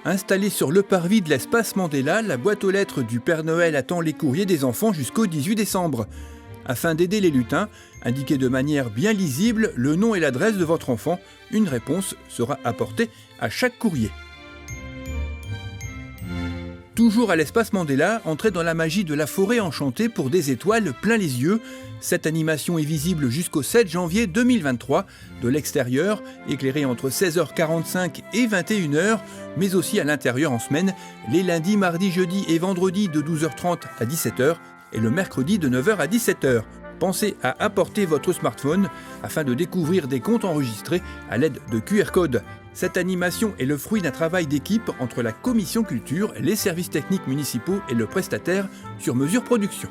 Installée sur le parvis de l'espace Mandela, la boîte aux lettres du Père Noël attend les courriers des enfants jusqu'au 18 décembre. Afin d'aider les lutins, indiquez de manière bien lisible le nom et l'adresse de votre enfant. Une réponse sera apportée à chaque courrier. Toujours à l'espace Mandela, entrez dans la magie de la forêt enchantée pour des étoiles plein les yeux. Cette animation est visible jusqu'au 7 janvier 2023 de l'extérieur, éclairée entre 16h45 et 21h, mais aussi à l'intérieur en semaine, les lundis, mardis, jeudis et vendredis de 12h30 à 17h et le mercredi de 9h à 17h. Pensez à apporter votre smartphone afin de découvrir des comptes enregistrés à l'aide de QR codes. Cette animation est le fruit d'un travail d'équipe entre la Commission Culture, les services techniques municipaux et le prestataire Sur Mesure Production.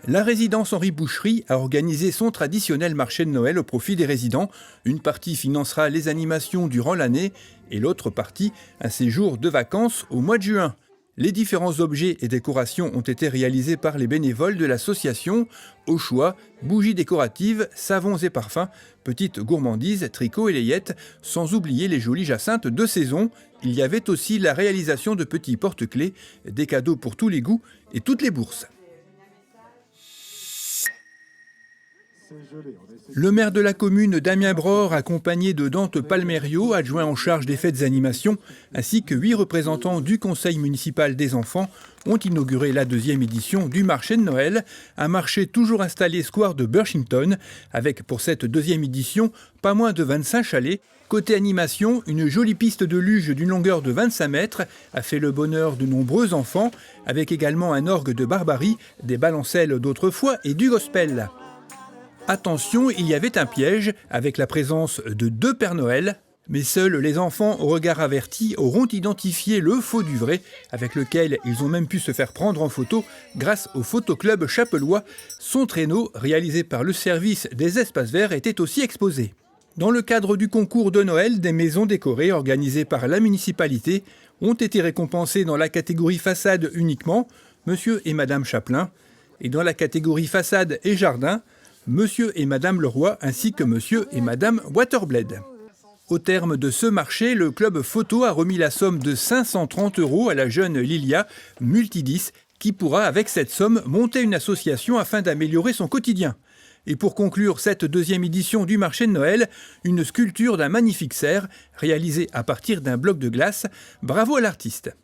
La résidence Henri Boucherie a organisé son traditionnel marché de Noël au profit des résidents. Une partie financera les animations durant l'année et l'autre partie un séjour de vacances au mois de juin. Les différents objets et décorations ont été réalisés par les bénévoles de l'association. Au choix, bougies décoratives, savons et parfums, petites gourmandises, tricots et layettes, sans oublier les jolies jacinthes de saison. Il y avait aussi la réalisation de petits porte-clés, des cadeaux pour tous les goûts et toutes les bourses. Le maire de la commune, Damien Bror, accompagné de Dante Palmerio, adjoint en charge des fêtes et animations, ainsi que 8 représentants du conseil municipal des enfants, ont inauguré la 2e édition du marché de Noël, un marché toujours installé square de Burshington, avec pour cette 2e édition pas moins de 25 chalets. Côté animation, une jolie piste de luge d'une longueur de 25 mètres a fait le bonheur de nombreux enfants, avec également un orgue de barbarie, des balancelles d'autrefois et du gospel. Attention, il y avait un piège avec la présence de 2 Pères Noël, mais seuls les enfants au regard averti auront identifié le faux du vrai, avec lequel ils ont même pu se faire prendre en photo grâce au photoclub chapellois. Son traîneau, réalisé par le service des espaces verts, était aussi exposé. Dans le cadre du concours de Noël, des maisons décorées organisées par la municipalité ont été récompensées dans la catégorie façade uniquement, Monsieur et Madame Chaplin, et dans la catégorie façade et jardin, Monsieur et Madame Leroy ainsi que Monsieur et Madame Waterblade. Au terme de ce marché, le club photo a remis la somme de 530 € à la jeune Lilia, multi-10, qui pourra avec cette somme monter une association afin d'améliorer son quotidien. Et pour conclure cette 2e édition du marché de Noël, une sculpture d'un magnifique cerf réalisée à partir d'un bloc de glace. Bravo à l'artiste.